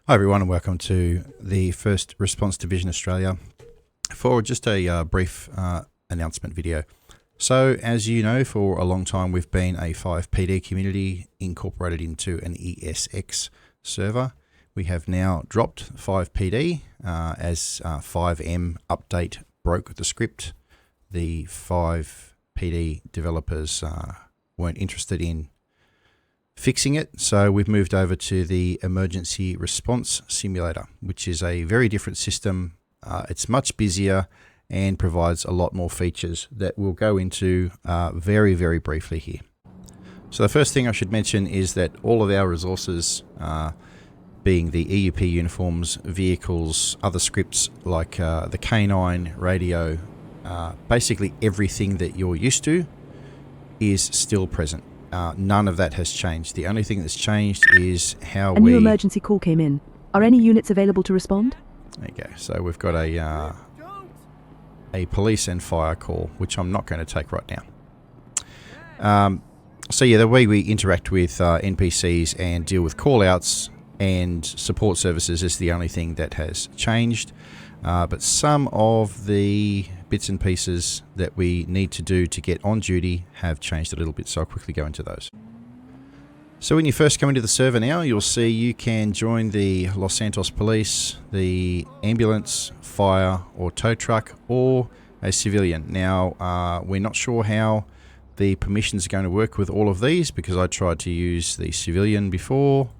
Hi everyone and welcome to the First Response Division Australia for just a brief announcement video. So as you know, for a long time we've been a FivePD community incorporated into an ESX server. We have now dropped FivePD as 5M update broke the script. The FivePD developers weren't interested in fixing it, so we've moved over to the Emergency Response Simulator, which is a very different system. It's much busier and provides a lot more features that we'll go into very, very briefly here. So the first thing I should mention is that all of our resources, being the EUP uniforms, vehicles, other scripts like the K9 radio, basically everything that you're used to is still present. None of that has changed. The only thing that's changed is how A new emergency call came in. Are any units available to respond? There you go. So we've got a police and fire call, which I'm not going to take right now. So yeah, the way we interact with NPCs and deal with call-outs and support services is the only thing that has changed. But some of the bits and pieces that we need to do to get on duty have changed a little bit, so I'll quickly go into those. So when you first come into the server now, you'll see you can join the Los Santos Police, the ambulance, fire or tow truck, or a civilian. Now, we're not sure how the permissions are going to work with all of these because I tried to use the civilian before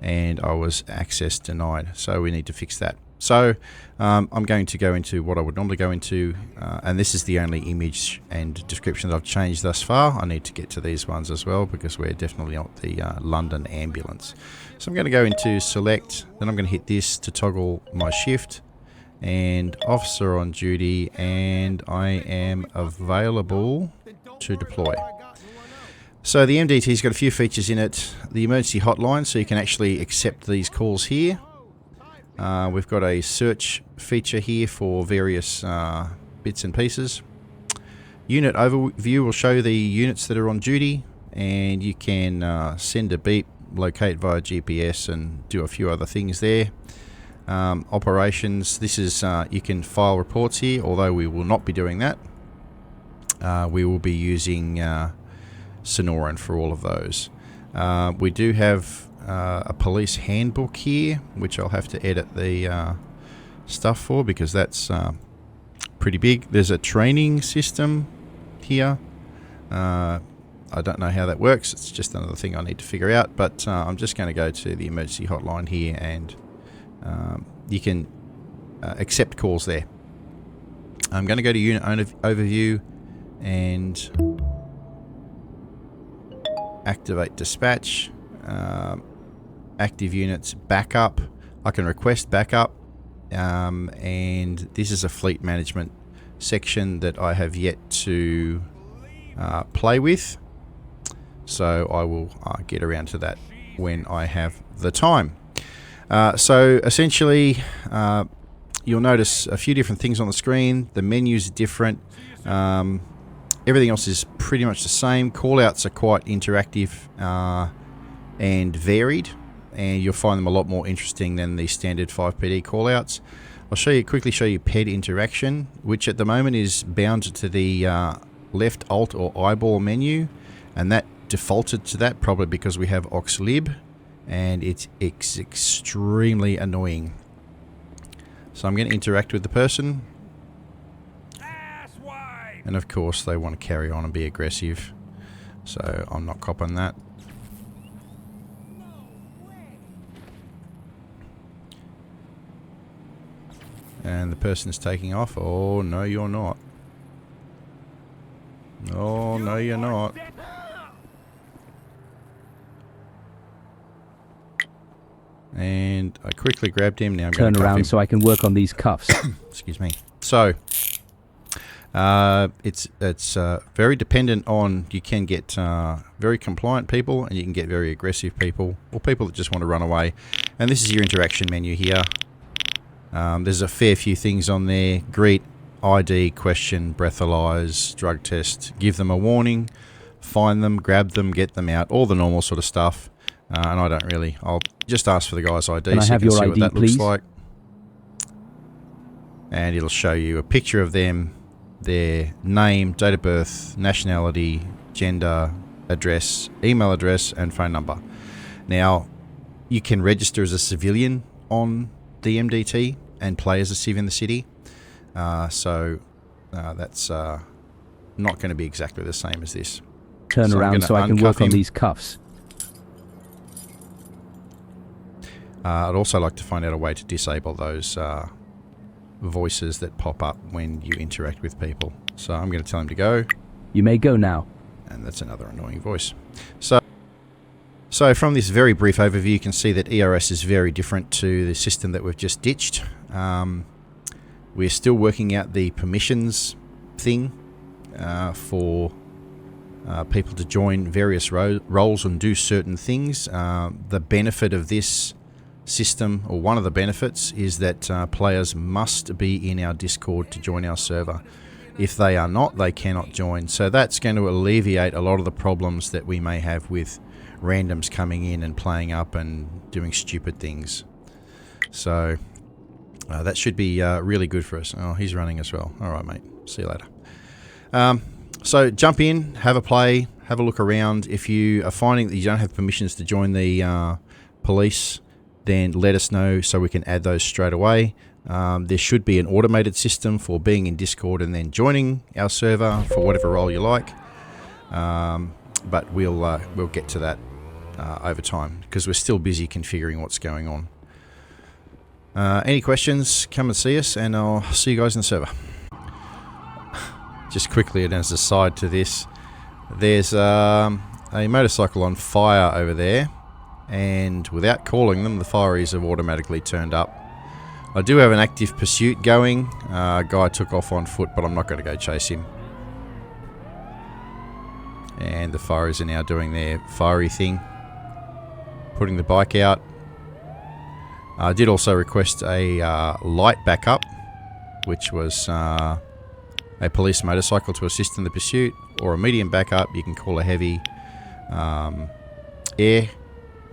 and I was access denied, so we need to fix that. So I'm going to go into what I would normally go into, and this is the only image and description that I've changed thus far. I need to get to these ones as well because we're definitely not the London ambulance. So I'm going to go into select, then I'm going to hit this to toggle my shift and officer on duty, and I am available to deploy. So the MDT's got a few features in it. The emergency hotline, so you can actually accept these calls here. We've got a search feature here for various bits and pieces. Unit overview will show the units that are on duty, and you can send a beep, locate via GPS, and do a few other things there. Operations, this is you can file reports here, although we will not be doing that. We will be using Sonoran for all of those. We do have a police handbook here, which I'll have to edit the stuff for because that's pretty big. There's a training system here. I don't know how that works. It's just another thing I need to figure out, but I'm just going to go to the emergency hotline here, and you can accept calls there. I'm going to go to unit overview and activate dispatch. Active units backup. I can request backup, and this is a fleet management section that I have yet to play with, so I will get around to that when I have the time. So essentially you'll notice a few different things on the screen. The menus are different. Everything else is pretty much the same. Callouts are quite interactive and varied, and you'll find them a lot more interesting than the standard FivePD callouts. I'll quickly show you PED interaction, which at the moment is bound to the left alt or eyeball menu, and that defaulted to that probably because we have auxlib, and it's extremely annoying. So I'm going to interact with the person, and of course they want to carry on and be aggressive, so I'm not copping that. And the person is taking off. Oh, no, you're not. Oh, no, you're not. And I quickly grabbed him. Now I'm going to turn around so I can work on these cuffs. Excuse me. So, it's very dependent on, you can get very compliant people, and you can get very aggressive people, or people that just want to run away. And this is your interaction menu here. There's a fair few things on there. Greet, ID, question, breathalyze, drug test, give them a warning, find them, grab them, get them out, all the normal sort of stuff. And I don't really. I'll just ask for the guy's ID Can I so you have can your see what ID, that please? looks like. And it'll show you a picture of them, their name, date of birth, nationality, gender, address, email address, and phone number. Now, you can register as a civilian on the MDT and play as a civ in the city. So that's not going to be exactly the same as this. Turn So I'm around gonna so I can uncuff work on him. these cuffs. I'd also like to find out a way to disable those voices that pop up when you interact with people. So I'm going to tell him to go, You may go now. and that's another annoying voice. So from this very brief overview, you can see that ERS is very different to the system that we've just ditched. We're still working out the permissions thing for people to join various roles and do certain things. The benefit of this system, or one of the benefits, is that players must be in our Discord to join our server. If they are not, they cannot join. So that's going to alleviate a lot of the problems that we may have with randoms coming in and playing up and doing stupid things. So that should be really good for us. Oh, he's running as well. All right, mate. See you later. So jump in, have a play, have a look around. If you are finding that you don't have permissions to join the police, then let us know so we can add those straight away. There should be an automated system for being in Discord and then joining our server for whatever role you like. But we'll get to that over time because we're still busy configuring what's going on. Any questions, come and see us, and I'll see you guys in the server. Just quickly, and as a side to this, there's a motorcycle on fire over there, and without calling them, the fireys have automatically turned up. I do have an active pursuit going. A guy took off on foot, but I'm not going to go chase him. And the fireys are now doing their fiery thing, putting the bike out. I did also request a light backup, which was a police motorcycle to assist in the pursuit, or a medium backup. You can call a heavy air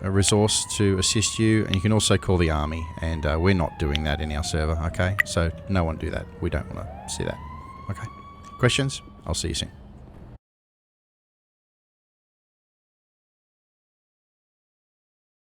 resource to assist you, and you can also call the army, and we're not doing that in our server, okay? So no one do that. We don't want to see that, okay? Questions? I'll see you soon.